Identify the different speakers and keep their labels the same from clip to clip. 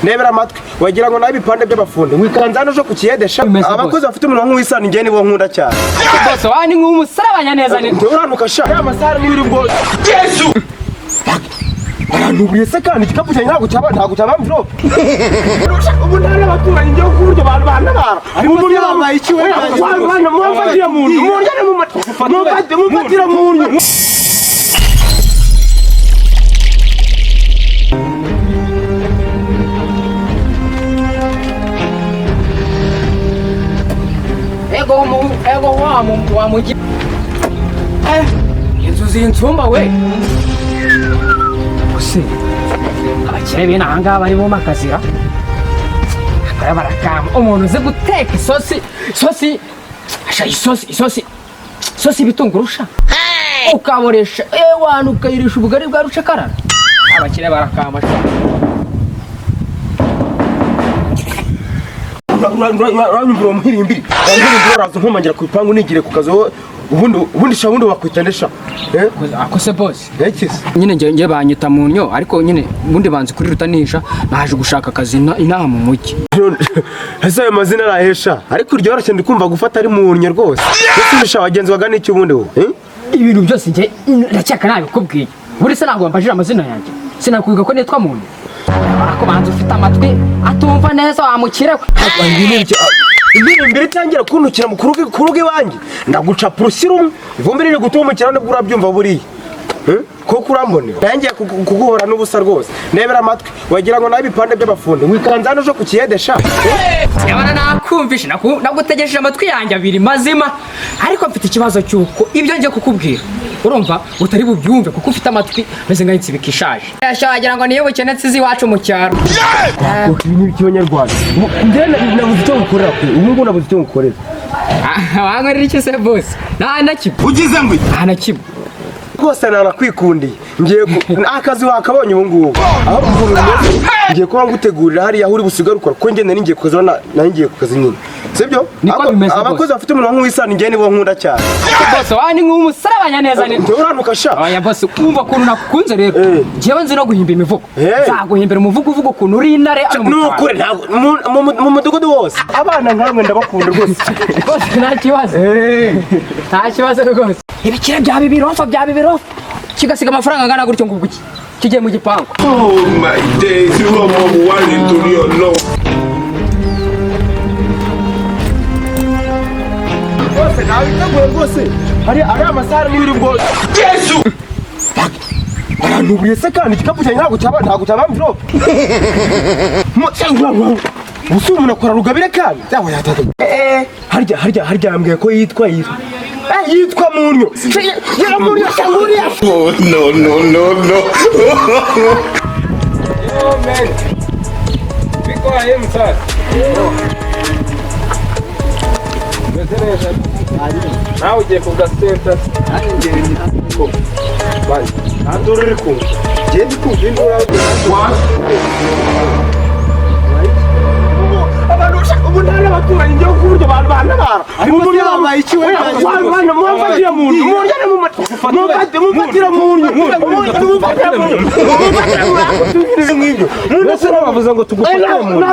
Speaker 1: nebera amatwi wagira ngo nabipande by'abafundi wikanzana jo kukiyedesha abakozi bafite umuntu nk'uwisana ngiye nibo nkunda cyane
Speaker 2: bose wani nk'umusarabanya neza ni
Speaker 1: uranuka sha ya masara n'ibiri bwo Yesu baranuburiye se kandi igikapu cyanjye ntabwo cyaba mvrope ubu ntari abaturanyi ngiye kuburyo abantu banabara ariko umuntu yambaye iki we bana mwafatira muntu murjane mu mufatira muntu ego wa mugi inzu zintsumba we use abakire bene aha ngaha bari mu makazira akaba barakama umuntu uzi guteka isosi bitungurusha ukaboresha ewana ukayirisha ubugari bwa rucakarara abakire barakama uranyumvira muhirimbiri uraza nkomangira ku bipangu nigire ku kazi ubundi shabundi wakwitandesha
Speaker 2: akose boss
Speaker 1: ekise
Speaker 2: nyine ngiye banyita mu nnyo ariko nyine ubundi banze kuri rutanisha naje gushaka akazi inaha mu mujyi
Speaker 1: ese ayo mazina arahesha ariko iryo rashye ndikumva gufata ari mu nnyo rwose ese wagenzwaga n'iki ubundi wo
Speaker 2: ibintu byose ngiye ndacyaka nabikubwiye buri se ntabwo wambajije amazina yanjye sinakwiga ko nitwa muntu ariko banze ufite amatwi atumva neza wamukire
Speaker 1: ibintu mbere tangira kuntukira mu kuruga iwanjye ndaguca purusirumu ivumbi riri gutumukira nibwo urabyumva buriya koko urambone nangiye kuguhora n'ubusa rwose nebera amatwi wagira ngo nabipande by'abafundi wikanzana jo kukiyedesha
Speaker 2: yabana nakumvishe nagutegereje amatwi yanjye abiri mazima ariko mfite ikibazo cyuko ibyo ngiye kukubwira urumva utari bubyumve kuko ufite amatwi meze nka insibika ishaje yashagira ngo niyo bukenetse izi iwacu mu cyaro
Speaker 1: ibi ni icy'abanyarwanda njye nabuze icyo ngukorera ubu ngubu nabuze icyo ngukorera
Speaker 2: wankorera iki se bose nta na kimwe
Speaker 1: ugize ngo
Speaker 2: nta na kimwe
Speaker 1: rwose narakwikundiye ngiye akazi wakabonye ubu ngubu aho umuntu umeze ngiye kuba ngutegurira hariya aho uri busigare ukora ko ngende ningiye ku kazi ngiye ku kazi nyine sibyo abakozi bafite umuntu nk'uwisana ngiye nibo nkunda cyane
Speaker 2: bose wani nk'umusarabanya neza ni
Speaker 1: uranuka sha
Speaker 2: oya bose kumva ukuntu nakunze rero njyewe nzi no guhimba imivugo nzaguhimbira umuvugo uvuga ukuntu uri intare
Speaker 1: nukure mu mudugudu wose abana nkamwe ndabakunda rwose
Speaker 2: bose nta kibazo rwose ibikira bya bibirofa kigasiga amafaranga angana gutyo ngubwo iki kigiye mu gipangu
Speaker 3: oh my days you are one into your no
Speaker 1: bose nabiteguye rwose ari amasara n'ibiri bwose Yesu baranuburiye se kandi igikapu cyanjye ntabwo cyaba mvrope ubu umuntu akora rugabire kandi harya yambwiye ko yitwa munyo yaramuriye shanguriya
Speaker 3: no
Speaker 4: oh man biko him sir nawe ugiye ku gasenta
Speaker 1: andura uri kumva genda kumva indura ubu ntari abaturanyi ngiye kuburyo abantu banabara ariko umuntu yambaye iki we bana mwafatira muntu murjane mu mufatira muntu none se bavuze ngo tugufatire muntu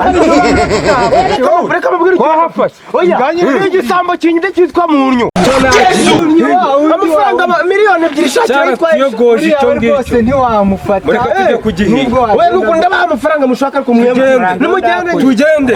Speaker 1: reka mabwire ko hafashe oya igisambo kinyi cyitwa munyo amafaranga miliyoni 2 shaka
Speaker 4: yogoje cyo ngicyo
Speaker 2: ntiwamufata
Speaker 4: mureka tujye kugihinga
Speaker 1: we nuko ndabaha amafaranga mushaka kumwemura
Speaker 4: tugende